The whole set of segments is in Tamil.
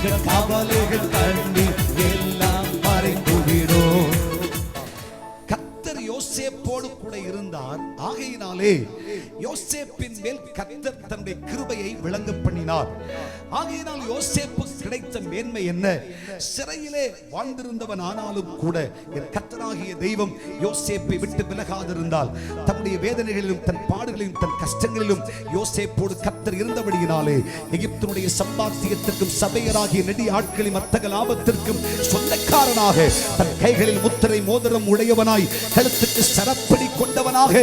உங்கள் கவலைகள் கண்ணீர் எல்லாம் மறைந்துவிடும். கர்த்தர் யோசேப்போடு கூட இருந்தார். ஆகையினாலே யோசேப்பின் மேல் கர்த்தர் தன்னுடைய கிருபையை விளங்க பண்ணினார். ஆகையினால் யோசேப்பு கிடைத்த மேன்மை என்ன? சிறையிலே வாழ்ந்திருந்தவன் ஆனாலும் கூட என் கர்த்தராகிய தெய்வம் யோசேப்பை விட்டு விலகாதிருந்தால், தன்னுடைய வேதனைகளிலும் தன் பாடுகளிலும் தன் கஷ்டங்களிலும் யோசேப்போடு கர்த்தர் இருந்தபடியினாலே எகிப்தினுடைய சம்பாத்தியத்திற்கும் சபையராகிய நெடி ஆட்களின் வர்த்தக லாபத்திற்கும் சொந்தக்காரனாக, தன் கைகளில் முத்திரை மோதிரம் உடையவனாய், கழுத்துக்கு சரப்படி கொண்டவனாக,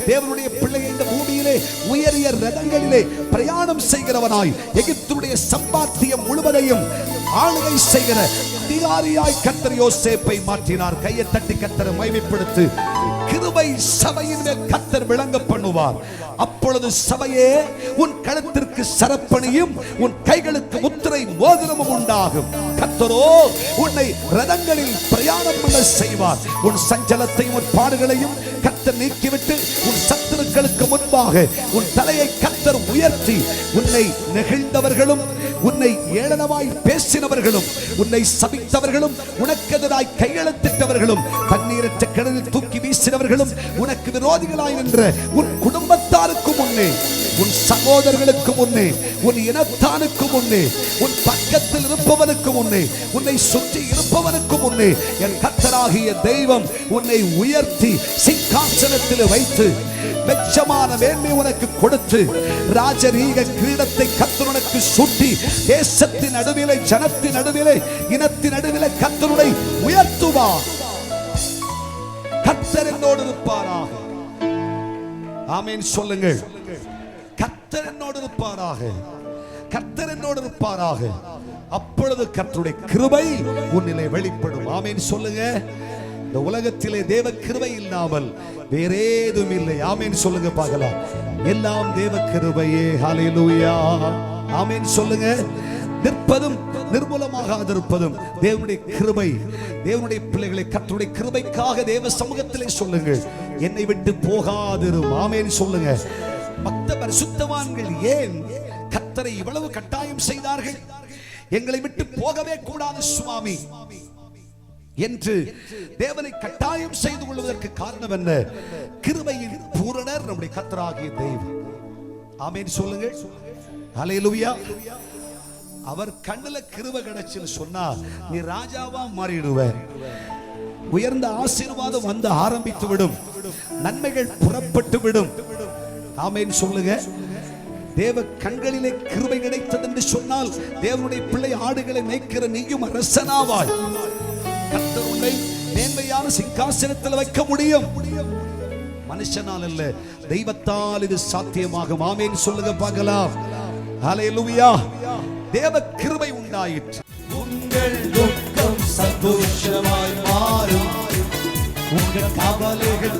தேவனுடைய பிள்ளை இந்த பூமியிலே உயரிய ரதங்களிலே பிரயாணம் செய்கிறவனாய், எகிப்தினுடைய சம்பாத்தியம் முழுவதையும் ஆளுகை செய்கிற அதிகாரியாய் கர்த்தர் யோசேப்பை மாற்றினார். கையை தட்டி கர்த்தரை மகிமைப்படுத்து. கிருபை சபையின் மேல் கர்த்தர் விளங்க பண்ணுவார். அப்பொழுது சபையே, உன் கழுத்திற்கு சரப்பணியும் உன் கைகளுக்கு முத்திரை மோதிரமும் உண்டாகும். கர்த்தரோ உன்னை ரதங்களில் பிரயாணம் பண்ண செய்வார். உன் சஞ்சலத்தையும் உன் பாடுகளையும் கர்த்தர் நீக்கிவிட்டு உன் சத்துருக்களுக்கு முன்பாக உன் தலையை கர்த்தர் உயர்த்தி, உன்னை நெகிழ்ந்தவர்களும் உன்னை ஏளனமாய் பேசினவர்களும் உன்னை சபித்தவர்களும் உனக்கு எதிராய் கையெழுத்திட்டவர்களும் தண்ணீரற்ற கிணறில் தூக்கி வீசினவர்களும் உனக்கு விரோதிகளாய் நின்ற உன் குடும்பத்தாருக்கு முன்னே, உன் சகோதரர்களுக்கு முன்னே, உன் இனத்தானுக்கு முன்னே, உன் பக்கத்தில் இருப்பவனுக்கு முன்னே, உன்னை சுற்றி இருப்பவனுக்கு முன்னே என் கர்த்தராகிய தெய்வம் உன்னை உயர்த்தி சிங்காசனத்தில் வைத்து வெச்சமான மேன்மை உனக்கு கொடுத்து ராஜரீக கிரீடத்தை கர்த்தர் உனக்கு சூட்டி தேசத்தின் நடுவிலே, ஜனத்தின் நடுவிலே, இனத்தின் நடுவிலே கர்த்தரை உயர்த்துவார். கர்த்தர் என்னோடு இருப்பாராக. ஆமென் சொல்லுங்கள். கர்த்தர் என்னோடு இருப்பாராக. கர்த்தர் என்னோடு இருப்பாராக. அப்பொழுது கர்த்தருடைய கிருபை உன்னிலே வெளிப்படும். ஆமென் சொல்லுங்க. இந்த உலகத்திலே தேவ கிருபை இல்லாமல் வேறேதும் இல்லை. ஆமென் சொல்லுங்க பார்க்கலாம். எல்லாம் தேவ கிருபையே. ஹல்லேலூயா. ஆமென் சொல்லுங்க. நிற்பதும் நிர்மூலமாகாதிருப்பதும் தேவனுடைய கிருபை. தேவனுடைய பிள்ளைகளை கர்த்தருடைய கிருபைக்காக தேவ சமூகத்திலே சொல்லுங்கள், என்னை விட்டு போகாதிரும். ஆமென் சொல்லுங்க. பக்த பரிசுத்தவான்கள் ஏன் கர்த்தரை இவ்வளவு கட்டாயம் செய்தார்கள்? எங்களை விட்டு போகவே கூடாது சுவாமி என்று தேவனை கட்டாயம் செய்து கொள்வதற்கு காரணம் என்ன? கிருபையின் பூரணர் நம்முடைய கர்த்தராகிய தெய்வம். ஆமென் சொல்லுங்க. ஹல்லேலூயா. அவர் கண்ணுல கிருபை கிடைச்சுன்னு சொன்னா நீ ராஜாவா மாறிடுவ. உயர்ந்த ஆசீர்வாதம் வந்து ஆரம்பித்து விடும். நன்மைகள் புறப்பட்டு விடும். ஆமென் சொல்லுங்க. தேவ கண்களிலே கிருபை கிடைத்தது என்று சொன்னால் தேவனுடைய பிள்ளை ஆடுகளை மேய்க்கிற நீயும் அரசனாவாய். கர்த்தர் உன்னை மேன்மையான சிங்காசனத்தில் வைக்க முடியும். மனுஷனால் அல்ல, தெய்வத்தால் இது சாத்தியமாகும். ஆமென் சொல்லுங்க பார்க்கலாம். ஹல்லேலூயா. தேவ கிருபை உண்டாயிற்று. உங்கள் துக்கம் சந்தோஷமாய் மாறும். உங்கள் கவலைகள்